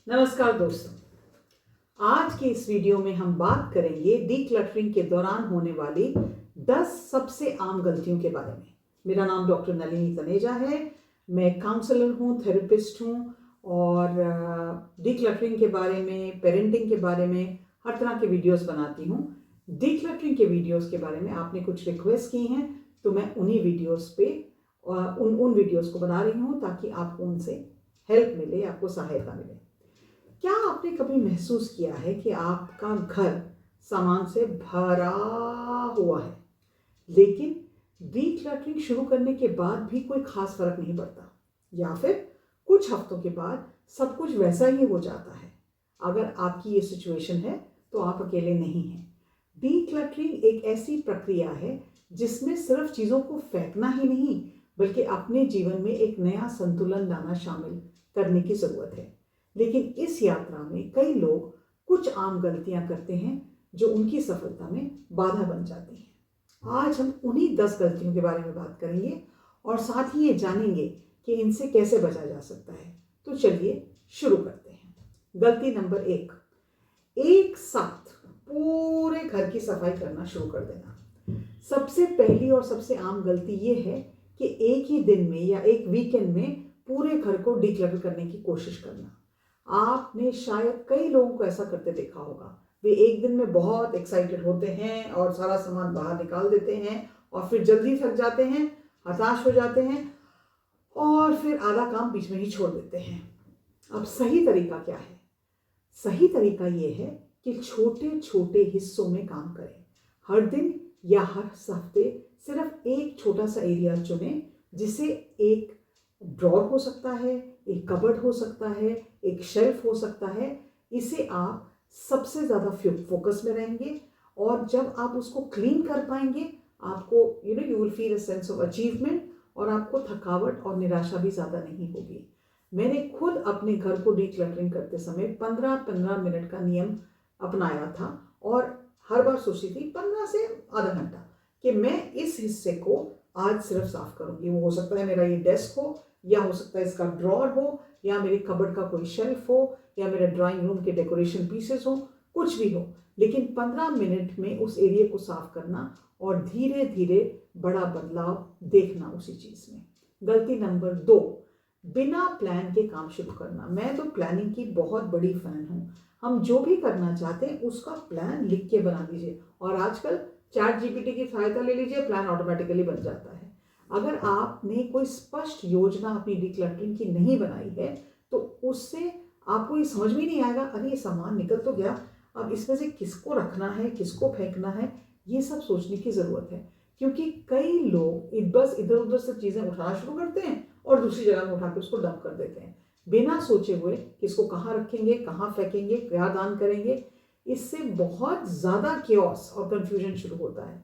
नमस्कार दोस्तों, आज की इस वीडियो में हम बात करेंगे डीक्लटरिंग के दौरान होने वाली 10 सबसे आम गलतियों के बारे में। मेरा नाम डॉक्टर नलिनी तनेजा है। मैं काउंसलर हूँ, थेरेपिस्ट हूँ और डीक्लटरिंग के बारे में, पेरेंटिंग के बारे में हर तरह के वीडियोस बनाती हूँ। डीक्लटरिंग के वीडियोस के बारे में आपने कुछ रिक्वेस्ट की हैं तो मैं उन्हीं वीडियोस पे उन वीडियोस को बना रही हूँ ताकि आपको उनसे हेल्प मिले, आपको सहायता मिले। क्या आपने कभी महसूस किया है कि आपका घर सामान से भरा हुआ है, लेकिन डीक्लटरिंग शुरू करने के बाद भी कोई खास फर्क नहीं पड़ता, या फिर कुछ हफ्तों के बाद सब कुछ वैसा ही हो जाता है? अगर आपकी ये सिचुएशन है तो आप अकेले नहीं हैं। डीक्लटरिंग एक ऐसी प्रक्रिया है जिसमें सिर्फ चीज़ों को फेंकना ही नहीं, बल्कि अपने जीवन में एक नया संतुलन लाना शामिल करने की ज़रूरत है। लेकिन इस यात्रा में कई लोग कुछ आम गलतियां करते हैं जो उनकी सफलता में बाधा बन जाती हैं। आज हम उन्हीं 10 गलतियों के बारे में बात करेंगे और साथ ही ये जानेंगे कि इनसे कैसे बचा जा सकता है। तो चलिए शुरू करते हैं। गलती नंबर 1, एक साथ पूरे घर की सफाई करना शुरू कर देना। सबसे पहली और सबसे आम गलती ये है कि एक ही दिन में या एक वीकेंड में पूरे घर को डिक्लटर करने की कोशिश करना। आपने शायद कई लोगों को ऐसा करते देखा होगा। वे एक दिन में बहुत एक्साइटेड होते हैं और सारा सामान बाहर निकाल देते हैं और फिर जल्दी थक जाते हैं, हताश हो जाते हैं और फिर आधा काम बीच में ही छोड़ देते हैं। अब सही तरीका क्या है? सही तरीका ये है कि छोटे छोटे हिस्सों में काम करें। हर दिन या हर हफ्ते सिर्फ एक छोटा सा एरिया चुनें, जिसे एक ड्रॉर हो सकता है, एक कबर्ड हो सकता है, एक शेल्फ हो सकता है। इसे आप सबसे ज़्यादा फोकस में रहेंगे और जब आप उसको क्लीन कर पाएंगे, आपको you will feel a sense of achievement और आपको थकावट और निराशा भी ज़्यादा नहीं होगी। मैंने खुद अपने घर को डीक्लटरिंग करते समय 15-15 मिनट का नियम अपनाया था और हर बार सोचती थी 15 से आधा घंटा कि मैं इस हिस्से को आज सिर्फ साफ करूंगी। वो हो सकता है मेरा ये डेस्क हो, या हो सकता है इसका ड्रॉर हो, या मेरे कबर्ड का कोई शेल्फ हो, या मेरे ड्राइंग रूम के डेकोरेशन पीसेस हो, कुछ भी हो, लेकिन 15 मिनट में उस एरिया को साफ करना और धीरे धीरे बड़ा बदलाव देखना उसी चीज में। गलती नंबर 2, बिना प्लान के काम शुरू करना। मैं तो प्लानिंग की बहुत बड़ी फैन हूँ। हम जो भी करना चाहते हैं उसका प्लान लिख के बना दीजिए और आजकल चैट जीपीटी की सहायता ले लीजिए, प्लान ऑटोमेटिकली बन जाता है। अगर आपने कोई स्पष्ट योजना अपनी डीक्लटरिंग की नहीं बनाई है तो उससे आपको ये समझ में नहीं आएगा, अरे ये सामान निकल तो गया, अब इसमें से किसको रखना है, किसको फेंकना है, ये सब सोचने की ज़रूरत है। क्योंकि कई लोग बस इधर उधर से चीज़ें उठाना शुरू करते हैं और दूसरी जगह में उठा के उसको डंप कर देते हैं, बिना सोचे हुए कि इसको कहाँ रखेंगे, कहाँ फेंकेंगे, क्या दान करेंगे। इससे बहुत ज़्यादा केओस और कंफ्यूजन शुरू होता है।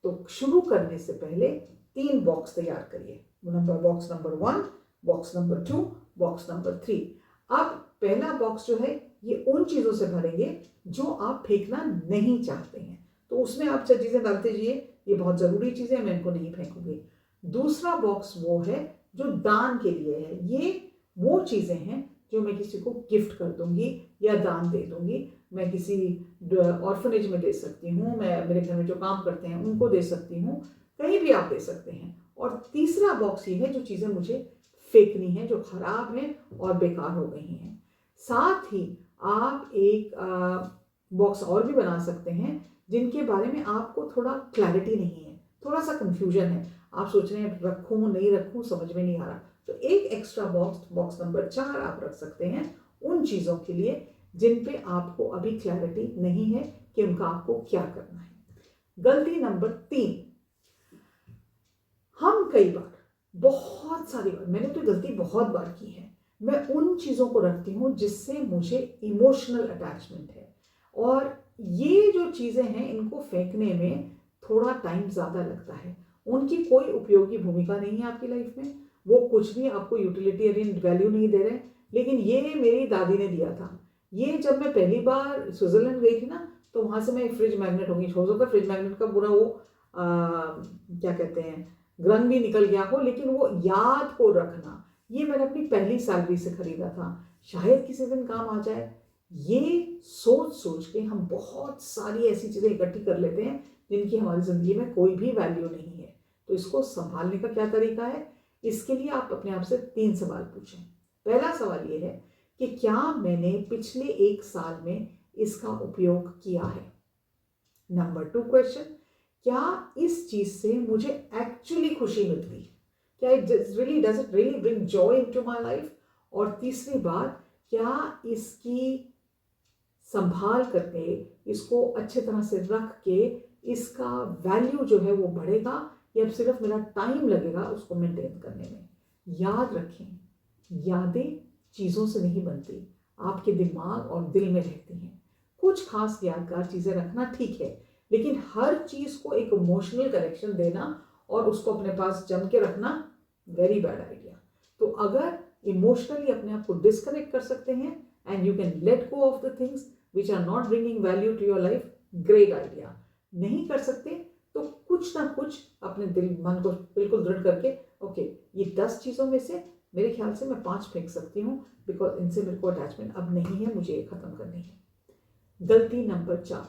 तो शुरू करने से पहले 3 बॉक्स तैयार करिए। Box number 1, box number 2, box number 3। अब पहला बॉक्स जो है ये उन चीज़ों से भरेंगे जो आप फेंकना नहीं चाहते हैं, तो उसमें आप चीज़ें डालते जाइए, ये बहुत ज़रूरी चीज़ें, मैं इनको नहीं फेंकूंगी। दूसरा बॉक्स वो है जो दान के लिए है। ये वो चीज़ें हैं जो मैं किसी को गिफ्ट कर दूंगी या दान दे दूंगी। मैं किसी ऑर्फनेज में दे सकती हूँ, मैं मेरे घर में जो काम करते हैं उनको दे सकती हूँ, कहीं भी आप दे सकते हैं। और तीसरा बॉक्स ये है जो चीज़ें मुझे फेंकनी है, जो खराब हैं और बेकार हो गई हैं। साथ ही आप एक बॉक्स और भी बना सकते हैं जिनके बारे में आपको थोड़ा क्लैरिटी नहीं है, थोड़ा सा कंफ्यूजन है, आप सोच रहे हैं रखूं नहीं रखूं, समझ में नहीं आ रहा, तो एक एक्स्ट्रा बॉक्स, बॉक्स नंबर 4 आप रख सकते हैं उन चीज़ों के लिए जिन पे आपको अभी क्लैरिटी नहीं है कि उनका आपको क्या करना है। गलती नंबर 3, हम कई बार, बहुत सारी बार, मैंने तो गलती बहुत बार की है, मैं उन चीज़ों को रखती हूँ जिससे मुझे इमोशनल अटैचमेंट है और ये जो चीज़ें हैं इनको फेंकने में थोड़ा टाइम ज़्यादा लगता है। उनकी कोई उपयोगी भूमिका नहीं है आपकी लाइफ में, वो कुछ भी आपको यूटिलिटेरियन वैल्यू नहीं दे रहे। लेकिन ये मेरी दादी ने दिया था। ये जब मैं पहली बार स्विट्जरलैंड गई थी ना, तो वहाँ से मैं एक फ्रिज मैग्नेट हो गई। हो सकता है फ्रिज मैग्नेट का पूरा वो क्या कहते हैं, रंग भी निकल गया हो, लेकिन वो याद को रखना, ये मैंने अपनी पहली सैलरी से खरीदा था। शायद किसी दिन काम आ जाए। ये सोच सोच के हम बहुत सारी ऐसी चीज़ें इकट्ठी कर लेते हैं जिनकी हमारी ज़िंदगी में कोई भी वैल्यू नहीं है। तो इसको संभालने का क्या तरीका है? इसके लिए आप अपने आप से 3 सवाल पूछें। पहला सवाल ये है कि क्या मैंने पिछले 1 साल में इसका उपयोग किया है? नंबर 2 क्वेश्चन, क्या इस चीज़ से मुझे एक्चुअली खुशी मिलती है? क्या does it really bring Joy into my life? और तीसरी बात, क्या इसकी संभाल करके, इसको अच्छे तरह से रख के इसका वैल्यू जो है वो बढ़ेगा या सिर्फ मेरा टाइम लगेगा उसको मेंटेन करने में? याद रखें, यादें चीज़ों से नहीं बनती, आपके दिमाग और दिल में रहती हैं। कुछ खास यादगार चीज़ें रखना ठीक है, लेकिन हर चीज़ को एक इमोशनल कनेक्शन देना और उसको अपने पास जम के रखना वेरी बैड आइडिया। तो अगर इमोशनली अपने आप को डिस्कनेक्ट कर सकते हैं and you can let go of the things which are not bringing value to your life, great idea. नहीं कर सकते तो कुछ ना कुछ अपने दिल मन को बिल्कुल दृढ़ करके ओके, ये 10 चीज़ों में से मेरे ख्याल से मैं 5 फेंक सकती हूँ बिकॉज इनसे मेरे को अटैचमेंट अब नहीं है, मुझे ये खत्म करनी है। गलती नंबर 4,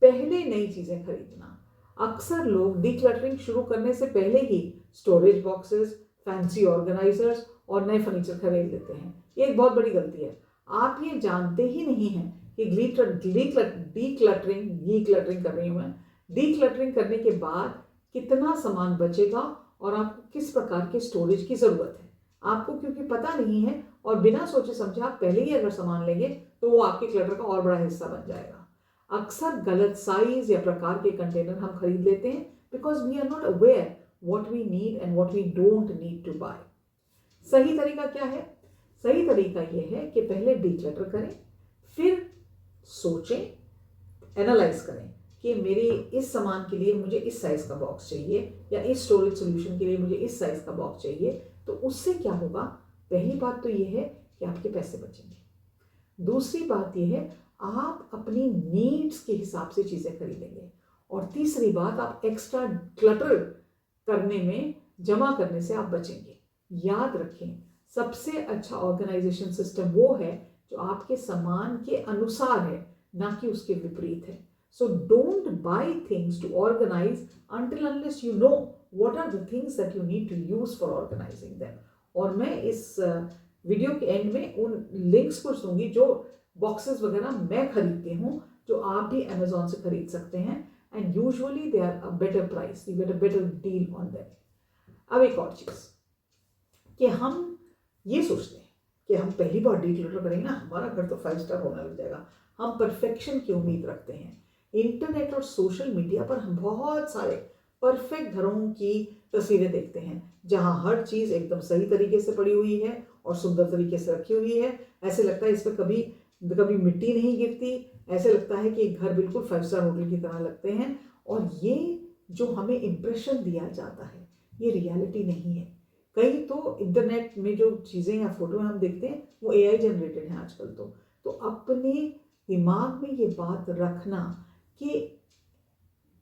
पहले नई चीज़ें खरीदना। अक्सर लोग डीक्लटरिंग शुरू करने से पहले ही स्टोरेज बॉक्सेस, फैंसी ऑर्गेनाइजर्स और नए फर्नीचर खरीद लेते हैं। ये एक बहुत बड़ी गलती है। आप ये जानते ही नहीं हैं कि डीक्लटरिंग कर रही हूँ मैं, डीक्लटरिंग करने के बाद कितना सामान बचेगा और आपको किस प्रकार के स्टोरेज की ज़रूरत है। आपको क्योंकि पता नहीं है और बिना सोचे समझे आप पहले ही अगर सामान लेंगे तो वो आपके क्लटर का और बड़ा हिस्सा बन जाएगा। अक्सर गलत साइज या प्रकार के कंटेनर हम खरीद लेते हैं because we are not aware what we need and what we don't need to buy. सही तरीका क्या है? सही तरीका यह है कि पहले डीक्लटर करें, फिर सोचें, एनालाइज करें कि मेरे इस सामान के लिए मुझे इस साइज का बॉक्स चाहिए या इस स्टोरेज सॉल्यूशन के लिए मुझे इस साइज का बॉक्स चाहिए। तो उससे क्या होगा? पहली बात तो यह है कि आपके पैसे बचेंगे। दूसरी बात यह है आप अपनी नीड्स के हिसाब से चीज़ें खरीदेंगे। और तीसरी बात, आप एक्स्ट्रा क्लटर करने में, जमा करने से आप बचेंगे। याद रखें, सबसे अच्छा ऑर्गेनाइजेशन सिस्टम वो है जो आपके सामान के अनुसार है, ना कि उसके विपरीत है। So don't buy things to organise until unless you know what are the things that you need to use for organizing them। और मैं इस वीडियो के एंड में उन लिंक्स कुछ दूंगी जो बॉक्सेस वगैरह मैं खरीदती हूँ, जो आप भी अमेजोन से खरीद सकते हैं and usually they are a better price, you get a better deal on them. अब एक और चीज़ कि हम ये सोचते हैं कि हम पहली बार डीक्लटर करेंगे ना, हमारा घर तो 5 स्टार होने लग जाएगा। हम परफेक्शन की उम्मीद रखते हैं। इंटरनेट और सोशल मीडिया पर हम बहुत सारे परफेक्ट घरों की तस्वीरें देखते हैं जहां हर चीज़ एकदम सही तरीके से पड़ी हुई है और सुंदर तरीके से रखी हुई है। ऐसे लगता है इस पर कभी कभी मिट्टी नहीं गिरती। ऐसे लगता है कि घर बिल्कुल 5 स्टार होटल की तरह लगते हैं। और ये जो हमें इम्प्रेशन दिया जाता है ये रियलिटी नहीं है। कई तो इंटरनेट में जो चीज़ें या फोटो हम देखते हैं वो AI जनरेटेड हैं आजकल। तो अपने दिमाग में ये बात रखना कि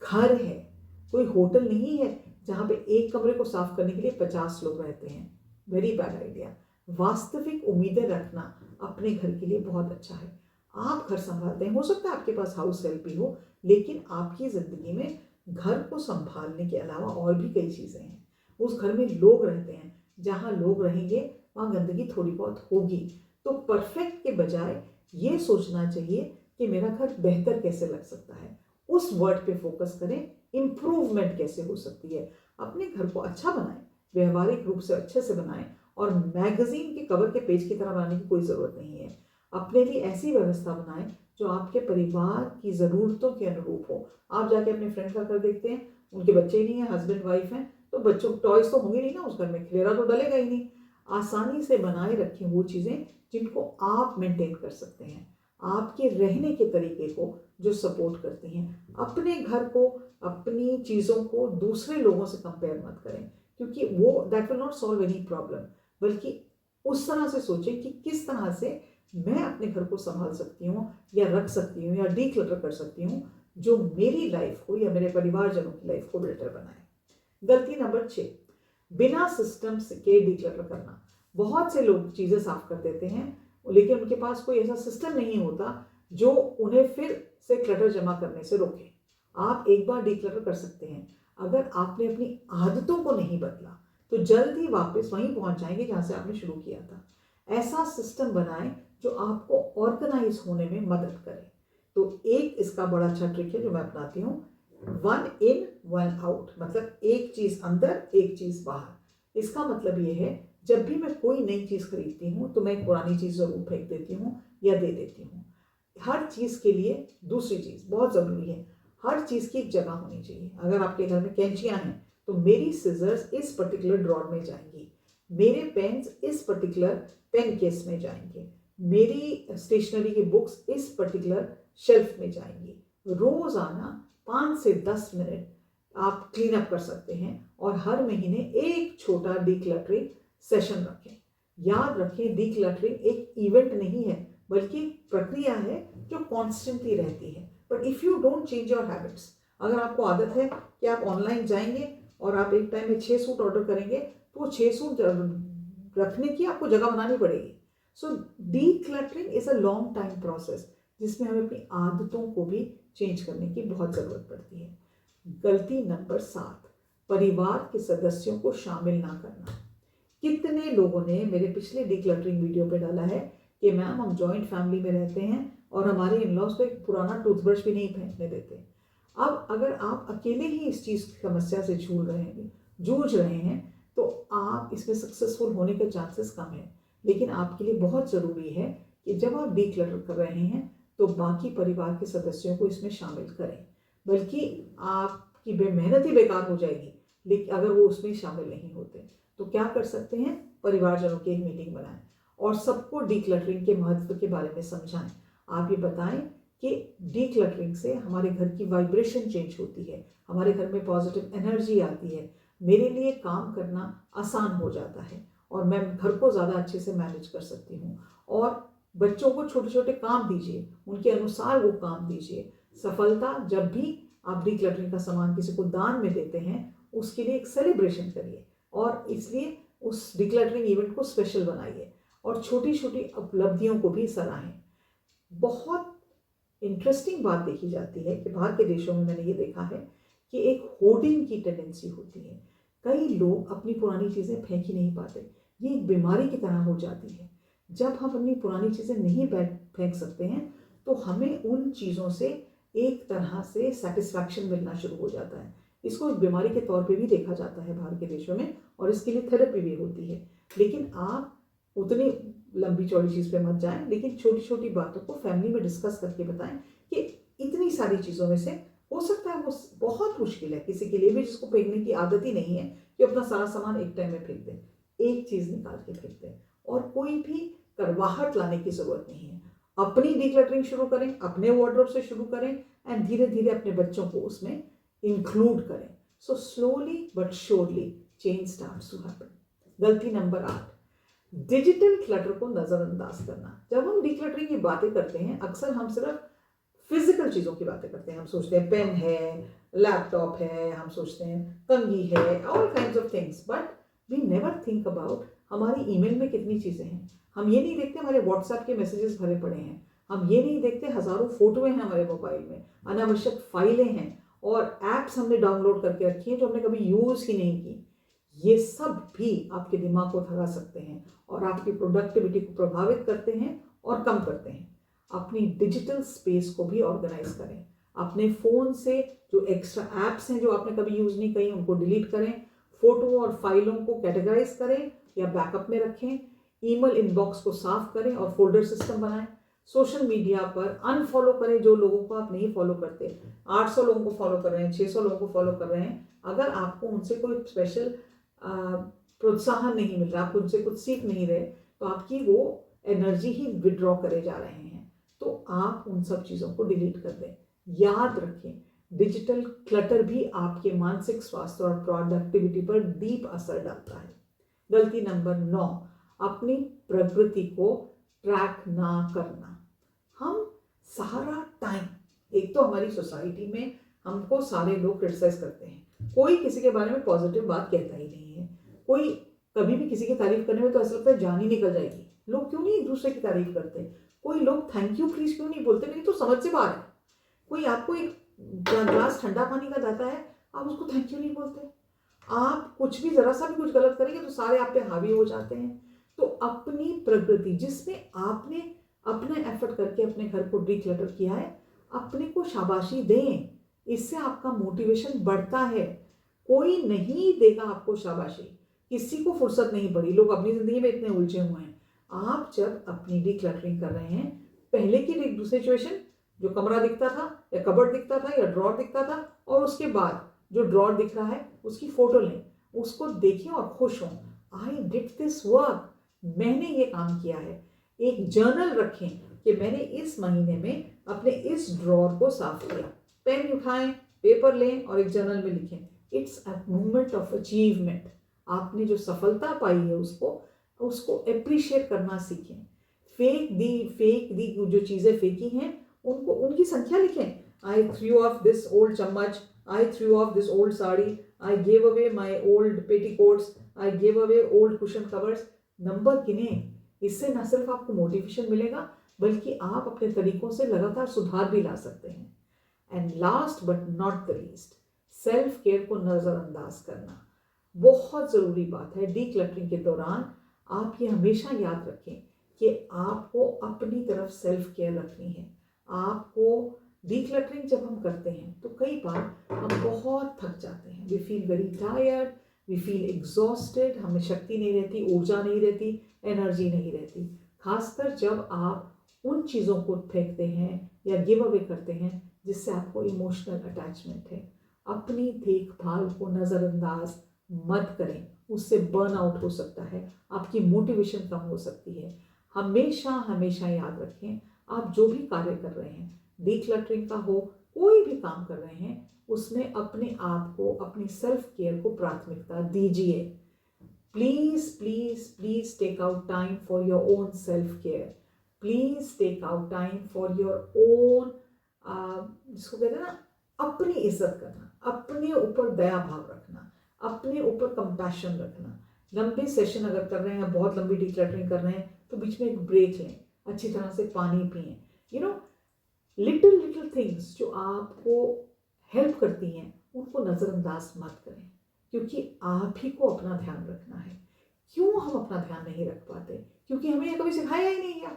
घर है, कोई होटल नहीं है जहाँ पे एक कमरे को साफ करने के लिए 50 लोग रहते हैं। Very bad idea. वास्तविक उम्मीदें रखना अपने घर के लिए बहुत अच्छा है। आप घर संभालते हैं, हो सकता है आपके पास हाउस हेल्प भी हो, लेकिन आपकी ज़िंदगी में घर को संभालने के अलावा और भी कई चीज़ें हैं। उस घर में लोग रहते हैं, जहाँ लोग रहेंगे वहाँ गंदगी थोड़ी बहुत होगी। तो परफेक्ट के बजाय ये सोचना चाहिए कि मेरा घर बेहतर कैसे लग सकता है। उस वर्ड पे फोकस करें, इम्प्रूवमेंट कैसे हो सकती है। अपने घर को अच्छा बनाएं, व्यवहारिक रूप से अच्छे से बनाएं और मैगजीन के कवर के पेज की तरह बनाने की कोई ज़रूरत नहीं है। अपने लिए ऐसी व्यवस्था बनाएं जो आपके परिवार की ज़रूरतों के अनुरूप हो। आप जाके अपने फ्रेंड का घर देखते हैं, उनके बच्चे ही नहीं हैं, हस्बैंड वाइफ हैं, तो बच्चों टॉयज तो होंगे नहीं ना उस घर में, खिलेरा तो डलेगा ही नहीं। आसानी से बनाए रखें वो चीज़ें जिनको आप मेंटेन कर सकते हैं, आपके रहने के तरीके को जो सपोर्ट करती हैं। अपने घर को, अपनी चीज़ों को दूसरे लोगों से कंपेयर मत करें, क्योंकि वो that will not solve any problem. बल्कि उस तरह से सोचें कि किस तरह से मैं अपने घर को संभाल सकती हूँ या रख सकती हूँ या डीक्लटर कर सकती हूँ जो मेरी लाइफ को या मेरे परिवारजनों की लाइफ को बेटर बनाए। गलती नंबर 6, बिना सिस्टम के डीक्लटर करना। बहुत से लोग चीज़ें साफ कर देते हैं लेकिन उनके पास कोई ऐसा सिस्टम नहीं होता जो उन्हें फिर से क्लटर जमा करने से रोके। आप एक बार डिक्लटर कर सकते हैं। अगर आपने अपनी आदतों को नहीं बदला तो जल्द ही वापस वहीं पहुंच जाएंगे जहां से आपने शुरू किया था। ऐसा सिस्टम बनाएं जो आपको ऑर्गेनाइज होने में मदद करे। तो एक इसका बड़ा अच्छा ट्रिक है जो मैं अपनाती हूँ, 1 in 1 out, मतलब एक चीज अंदर एक चीज बाहर। इसका मतलब ये है जब भी मैं कोई नई चीज खरीदती हूँ तो मैं एक पुरानी चीज जरूर फेंक देती हूँ या दे देती हूँ। हर चीज के लिए दूसरी चीज बहुत जरूरी है। हर चीज की एक जगह होनी चाहिए। अगर आपके घर में कैंचियां हैं तो मेरी सिजर्स इस पर्टिकुलर ड्रॉर में जाएंगी, मेरे पेन्स इस पर्टिकुलर पेन केस में जाएंगे, मेरी स्टेशनरी की बुक्स इस पर्टिकुलर शेल्फ में जाएंगी। रोजाना 5 से 10 मिनट आप क्लीन अप कर सकते हैं और हर महीने एक छोटा डिक्लटरिंग सेशन रखें। याद रखें, डिक्लटरिंग एक इवेंट नहीं है बल्कि प्रक्रिया है जो कॉन्स्टेंटली रहती है। But if you don't change your habits, अगर आपको आदत है कि आप ऑनलाइन जाएंगे और आप एक टाइम में 6 सूट ऑर्डर करेंगे तो वो 6 सूट रखने की आपको जगह बनानी पड़ेगी। So decluttering is a long time process जिसमें हमें अपनी आदतों को भी चेंज करने की बहुत ज़रूरत पड़ती है। गलती नंबर 7, परिवार के सदस्यों को शामिल ना करना। कितने लोगों ने मेरे पिछले डिक्लटरिंग वीडियो पे डाला है कि मैम हम जॉइंट फैमिली में रहते हैं और हमारे इन-लॉज को एक पुराना टूथब्रश भी नहीं फेंकने देते। अब अगर आप अकेले ही इस चीज़ की समस्या से जूझ रहे हैं तो आप इसमें सक्सेसफुल होने के चांसेस कम है। लेकिन आपके लिए बहुत ज़रूरी है कि जब आप डिक्लटर कर रहे हैं तो बाकी परिवार के सदस्यों को इसमें शामिल करें, बल्कि आपकी मेहनत ही बेकार हो जाएगी लेकिन अगर वो उसमें शामिल नहीं होते। तो क्या कर सकते हैं, परिवारजनों की एक मीटिंग बनाएं और सबको डीक्लटरिंग के महत्व के बारे में समझाएं। आप ये बताएं कि डीक्लटरिंग से हमारे घर की वाइब्रेशन चेंज होती है, हमारे घर में पॉजिटिव एनर्जी आती है, मेरे लिए काम करना आसान हो जाता है और मैं घर को ज़्यादा अच्छे से मैनेज कर सकती हूँ। और बच्चों को छोटे छोटे काम दीजिए, उनके अनुसार वो काम दीजिए। सफलता, जब भी आप डीक्लटरिंग का सामान किसी को दान में देते हैं उसके लिए एक सेलिब्रेशन करिए और इसलिए उस डिक्लटरिंग इवेंट को स्पेशल बनाइए और छोटी छोटी उपलब्धियों को भी सराहें। बहुत इंटरेस्टिंग बात देखी जाती है कि बाहर के देशों में मैंने ये देखा है कि एक होर्डिंग की टेंडेंसी होती है। कई लोग अपनी पुरानी चीज़ें फेंक ही नहीं पाते। ये एक बीमारी की तरह हो जाती है। जब हम अपनी पुरानी चीज़ें नहीं फेंक सकते हैं तो हमें उन चीज़ों से एक तरह से सेटिस्फैक्शन मिलना शुरू हो जाता है। इसको एक बीमारी के तौर पे भी देखा जाता है बाहर के देशों में और इसके लिए थेरेपी भी होती है। लेकिन आप उतनी लंबी चौड़ी चीज़ पे मत जाएं, लेकिन छोटी छोटी बातों को फैमिली में डिस्कस करके बताएं कि इतनी सारी चीज़ों में से हो सकता है वो बहुत मुश्किल है किसी के लिए भी जिसको फेंकने की आदत ही नहीं है कि अपना सारा सामान एक टाइम में फेंक दें। एक चीज़ निकाल के फेंक दें और कोई भी करवाहट लाने की ज़रूरत नहीं है। अपनी डिक्लटरिंग शुरू करें, अपने वार्डरोब से शुरू करें एंड धीरे धीरे अपने बच्चों को उसमें इंक्लूड करें। So slowly but surely change starts to happen. गलती नंबर 8, डिजिटल क्लटर को नज़रअंदाज करना। जब हम डिक्लटरिंग की बातें करते हैं अक्सर हम सिर्फ फिजिकल चीज़ों की बातें करते हैं। हम सोचते हैं पेन है, लैपटॉप है, हम सोचते हैं कंघी है, all kinds of things, but we never think about हमारी ईमेल में कितनी चीज़ें हैं। हम ये नहीं देखते हमारे व्हाट्सएप के मैसेजेस भरे पड़े हैं। हम ये नहीं देखते हज़ारों फोटोएं हैं हमारे मोबाइल में, अनावश्यक फाइलें हैं और ऐप्स हमने डाउनलोड करके रखी हैं जो हमने कभी यूज़ ही नहीं की। ये सब भी आपके दिमाग को थका सकते हैं और आपकी प्रोडक्टिविटी को प्रभावित करते हैं और कम करते हैं। अपनी डिजिटल स्पेस को भी ऑर्गेनाइज करें। अपने फ़ोन से जो एक्स्ट्रा ऐप्स हैं जो आपने कभी यूज़ नहीं की उनको डिलीट करें। फोटो और फाइलों को कैटेगराइज करें या बैकअप में रखें। ईमेल इनबॉक्स को साफ करें और फोल्डर सिस्टम बनाएं। सोशल मीडिया पर अनफॉलो करें जो लोगों को आप नहीं फॉलो करते। 800 लोगों को फॉलो कर रहे हैं, 600 लोगों को फॉलो कर रहे हैं, अगर आपको उनसे कोई स्पेशल प्रोत्साहन नहीं मिल रहा, आप उनसे कुछ सीख नहीं रहे तो आपकी वो एनर्जी ही विड्रॉ करे जा रहे हैं। तो आप उन सब चीज़ों को डिलीट कर दें। याद रखें, डिजिटल क्लटर भी आपके मानसिक स्वास्थ्य और प्रोडक्टिविटी पर डीप असर डालता है। गलती नंबर 9, अपनी प्रगति को ट्रैक ना करना। हम सारा टाइम, एक तो हमारी सोसाइटी में हमको सारे लोग क्रिटिसाइज करते हैं, कोई किसी के बारे में पॉजिटिव बात कहता ही नहीं है। कोई कभी भी किसी की तारीफ करने में तो ऐसा लगता है जान ही निकल जाएगी। लोग क्यों नहीं एक दूसरे की तारीफ करते? कोई लोग थैंक यू प्लीज क्यों नहीं बोलते? मेरी तो समझ से बाहर है। कोई आपको एक ग्लास ठंडा पानी का देता है, आप उसको थैंक यू नहीं बोलते? आप कुछ भी जरा सा भी कुछ गलत करेंगे तो सारे आप पे हावी हो जाते हैं। तो अपनी प्रगति जिसमें आपने अपने एफर्ट करके अपने घर को डिक्लटर किया है, अपने को शाबाशी दें। इससे आपका मोटिवेशन बढ़ता है। कोई नहीं देगा आपको शाबाशी, किसी को फुर्सत नहीं पड़ी। लोग अपनी जिंदगी में इतने उलझे हुए हैं। आप जब अपनी डिक्लटरिंग कर रहे हैं, पहले की एक दूसरी सिचुएशन, जो कमरा दिखता था या कबर्ड दिखता था या ड्रॉर दिखता था, और उसके बाद जो ड्रॉर दिख रहा है उसकी फोटो लें, उसको देखें और खुश हों। आई डिड दिस वर्क, मैंने ये काम किया है। एक जर्नल रखें कि मैंने इस महीने में अपने इस ड्रॉर को साफ किया। पेन उठाएं, पेपर लें और एक जर्नल में लिखें। It's a moment of achievement. आपने जो सफलता पाई है उसको अप्रिशिएट करना सीखें। फेक दी जो चीज़ें फेंकी हैं उनको उनकी संख्या लिखें। आई थ्रू ऑफ दिस ओल्ड चम्मच, I threw off this old sari, I gave away my old petticoats, I gave away old cushion covers. Number गिने। इससे न सिर्फ आपको मोटिवेशन मिलेगा बल्कि आप अपने तरीकों से लगातार सुधार भी ला सकते हैं। And last but not the least, self care को नज़रअंदाज करना बहुत ज़रूरी बात है। डीक्लटरिंग के दौरान आप ये हमेशा याद रखें कि आपको अपनी तरफ सेल्फ केयर रखनी है। आपको डीक्लटरिंग जब हम करते हैं तो कई बार हम बहुत थक जाते हैं। We feel very tired, we feel exhausted, हमें शक्ति नहीं रहती, ऊर्जा नहीं रहती, एनर्जी नहीं रहती। खासकर जब आप उन चीज़ों को फेंकते हैं या गिव अवे करते हैं जिससे आपको इमोशनल अटैचमेंट है। अपनी देखभाल को नज़रअंदाज मत करें, उससे बर्न आउट हो सकता है, आपकी मोटिवेशन कम हो सकती है। हमेशा हमेशा याद रखें, आप जो भी कार्य कर रहे हैं, डीक्लटरिंग का हो, कोई भी काम कर रहे हैं, उसमें अपने आप को, अपनी सेल्फ केयर को प्राथमिकता दीजिए। Please please please take out time for your own self care. Please take out time for your own, जिसको कहते हैं ना, अपनी इज्जत करना, अपने ऊपर दया भाव रखना, अपने ऊपर कंपैशन रखना। लंबे सेशन अगर कर रहे हैं, बहुत लंबी डीक्लटरिंग कर रहे हैं, तो बीच में एक ब्रेक लें, अच्छी तरह से पानी पिएं। लिटिल थिंग्स जो आपको हेल्प करती हैं उनको नज़रअंदाज मत करें, क्योंकि आप ही को अपना ध्यान रखना है। क्यों हम अपना ध्यान नहीं रख पाते? क्योंकि हमें ये कभी सिखाया ही नहीं गया।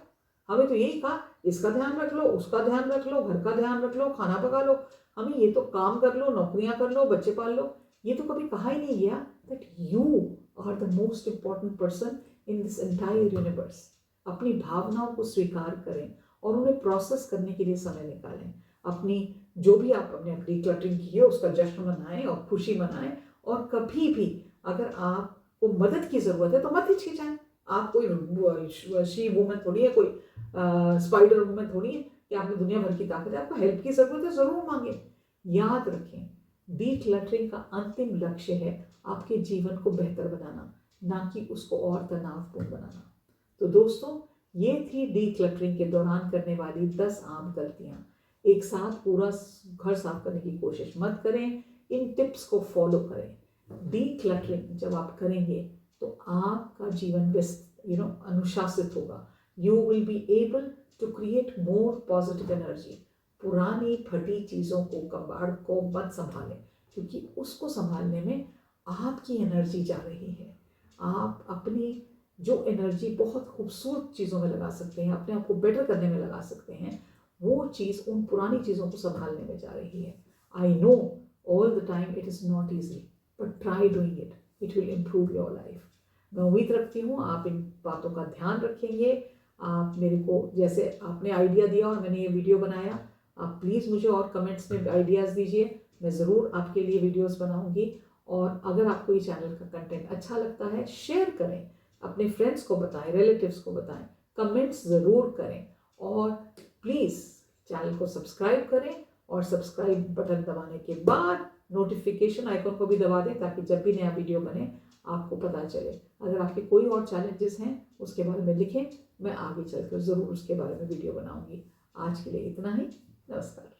हमें तो यही कहा, इसका ध्यान रख लो, उसका ध्यान रख लो, घर का ध्यान रख लो, खाना पका लो। हमें ये तो काम कर लो, नौकरियां कर लो, बच्चे पाल लो। ये तो कभी कहा ही नहीं गया that you are the most important person in this entire universe. अपनी भावनाओं को स्वीकार करें और उन्हें प्रोसेस करने के लिए समय निकालें। अपनी जो भी आप अपने डीक्लटरिंग की है उसका जश्न मनाएं और खुशी मनाएं। और कभी भी अगर आपको मदद की ज़रूरत है तो मत हिचकिचाएं। आप कोई शी वुमन थोड़ी है, कोई स्पाइडर वुमन थोड़ी है कि आपने दुनिया भर की ताकत है। आपको हेल्प की ज़रूरत है, ज़रूर मांगे। याद रखें, डीक्लटरिंग का अंतिम लक्ष्य है आपके जीवन को बेहतर बनाना, ना कि उसको और तनावपूर्ण बनाना। तो दोस्तों, ये थी डीक्लटरिंग के दौरान करने वाली 10 आम गलतियां। एक साथ पूरा घर साफ करने की कोशिश मत करें, इन टिप्स को फॉलो करें। डीक्लटरिंग जब आप करेंगे तो आपका जीवन अनुशासित होगा। You will be able to create more positive energy. पुरानी फटी चीज़ों को, कबाड़ को मत संभालें, क्योंकि उसको संभालने में आपकी एनर्जी जा रही है। आप अपनी जो एनर्जी बहुत खूबसूरत चीज़ों में लगा सकते हैं, अपने आप को बेटर करने में लगा सकते हैं, वो चीज़ उन पुरानी चीज़ों को संभालने में जा रही है। I know all the time it is not easy, but try doing it, it will improve your life. मैं उम्मीद रखती हूँ आप इन बातों का ध्यान रखेंगे। आप मेरे को, जैसे आपने आइडिया दिया और मैंने ये वीडियो बनाया, आप प्लीज़ मुझे और कमेंट्स में आइडियाज़ दीजिए। मैं ज़रूर आपके लिए वीडियोज़ बनाऊँगी। और अगर आपको ये चैनल का कंटेंट अच्छा लगता है, शेयर करें, अपने फ्रेंड्स को बताएं, रिलेटिव्स को बताएं, कमेंट्स ज़रूर करें, और प्लीज़ चैनल को सब्सक्राइब करें। और सब्सक्राइब बटन दबाने के बाद नोटिफिकेशन आइकन को भी दबा दें, ताकि जब भी नया वीडियो बने आपको पता चले। अगर आपके कोई और चैलेंजेस हैं उसके बारे में लिखें, मैं आगे चलकर ज़रूर उसके बारे में वीडियो बनाऊंगी। आज के लिए इतना ही। नमस्कार।